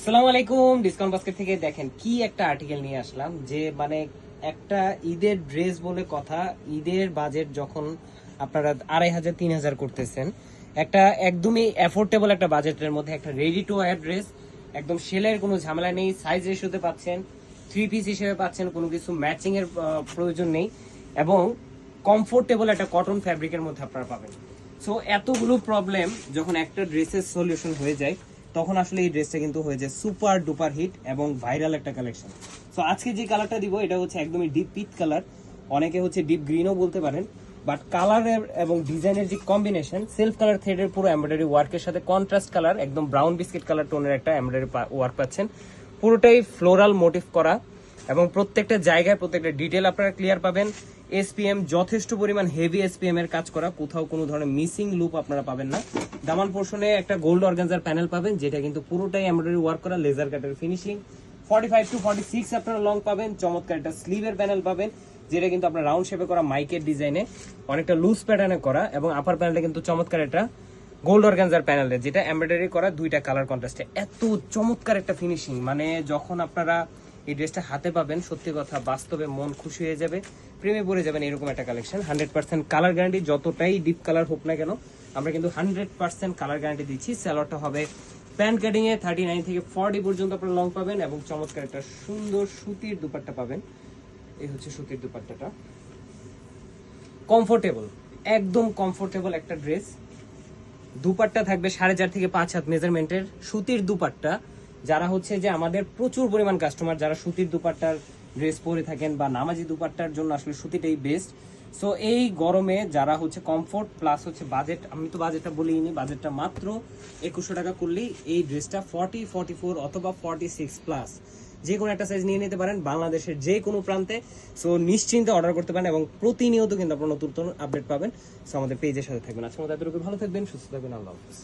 আসসালামু আলাইকুম। Discount basket থেকে দেখেন কি একটা আর্টিকেল নিয়ে আসলাম, যে মানে একটা ঈদের ড্রেস বলে কথা। ঈদের বাজেট যখন আপনারা 2500-3000 করতেছেন, একটা একদমই অ্যাফোর্ডেবল একটা বাজেটের মধ্যে একটা রেডি টু ওয়্যার ড্রেস, একদম সেলের কোনো ঝামেলা নেই, সাইজ রেশিওতে পাচ্ছেন, 3 পিস হিসেবে পাচ্ছেন, কোনো কিছু ম্যাচিং এর প্রয়োজন নেই, এবং কমফোর্টেবল একটা কটন ফ্যাব্রিকের মধ্যে আপনারা পাবেন। সো এতগুলো প্রবলেম যখন একটা ড্রেসের সলিউশন হয়ে যায়, তখন আসলে এই ড্রেসটা কিন্তু হয়ে যায় সুপার ডুপার হিট এবং ভাইরাল একটা কালেকশন। সো আজকে যে কালারটা দিব এটা হচ্ছে একদমই ডিপ পিচ কালার, অনেকে হচ্ছে ডিপ গ্রিনও বলতে পারেন, বাট কালারের এবং ডিজাইনের যে কম্বিনেশন, সেলফ কালার থ্রেডের পুরো এমব্রয়ডারি ওয়ার্কের সাথে কন্ট্রাস্ট কালার একদম ব্রাউন বিস্কিট কালার টোনের একটা এমব্রয়ডারি ওয়ার্ক পাচ্ছেন, পুরোটাই ফ্লোরাল মোটিভ করা, এবং প্রত্যেকটা জায়গায় প্রত্যেকটা ডিটেল আপনারা ক্লিয়ার পাবেন। এসপিএম যথেষ্ট পরিমাণ হেভি এসপিএম এর কাজ করা, কোথাও কোনো ধরনের মিসিং লুপ আপনারা পাবেন না। দামান পোর্শনে একটা গোল্ড অর্গানজার প্যানেল পাবেন, যেটা কিন্তু পুরোটাই এমব্রয়ডারি ওয়ার্ক করা, লেজার কাটের ফিনিশিং। 45-46 আপনারা লং পাবেন, চমৎকার একটা স্লিভের প্যানেল পাবেন, যেটা কিন্তু আপনার রাউন্ড শেপে করা মাইকের ডিজাইনে অনেকটা লুজ প্যাটার্নে করা, এবং আপার প্যানেলটা কিন্তু চমৎকার একটা গোল্ড অর্গানজার প্যানেলে, যেটা এমব্রয়ডারি করা দুইটা কালার কন্ট্রাস্টে। এত চমৎকার একটা ফিনিশিং, মানে যখন আপনারা এই ড্রেসটা হাতে পাবেন, সত্যি কথা বাস্তবে মন খুশি হয়ে যাবে, প্রেমে পড়ে যাবেন এরকম একটা কালেকশন। 100% কালার গ্যারান্টি, যতটাই ডিপ কালার হোক না কেন আমরা কিন্তু 100% কালার গ্যারান্টি দিচ্ছি। স্যালোয়ারটা হবে প্যান্ট কাটিং এ 39 থেকে 40 পর্যন্ত আপনারা লং পাবেন, এবং চমৎকার একটা সুন্দর সুতির দুপাট্টা পাবেন। এই হচ্ছে সুতির দুপাট্টাটা, কমফোর্টেবল, একদম কমফোর্টেবল একটা ড্রেস। দুপাট্টা থাকবে 4.5 থেকে 5 হাত মেজারমেন্টের সুতির দুপাট্টা। যারা হচ্ছে যে আমাদের প্রচুর পরিমাণ কাস্টমার যারা সুতির দুপাট্টার ড্রেস পরে থাকেন, বা নামাজি দুপাট্টার জন্য আসলে সুতিটাই বেস্ট। সো এই গরমে যারা হচ্ছে কমফোর্ট প্লাস হচ্ছে বাজেট, আমি তো বাজেটটা বলিনি, বাজেটটা মাত্র 2100 টাকা করলেই এই ড্রেসটা 40, 44 অথবা 46 প্লাস যে কোনো একটা সাইজ নিয়ে নিতে পারেন বাংলাদেশের যে কোনো প্রান্তে। সো নিশ্চিন্তে অর্ডার করতে পারেন, এবং প্রতিনিয়ত কিন্তু আপনারা নতুন নতুন আপডেট পাবেন। সো আমাদের পেজের সাথে থাকবেন। আজকে আমাদের এতটুকু, ভালো থাকবেন, সুস্থ থাকবেন, আল্লাহ হাফেজ।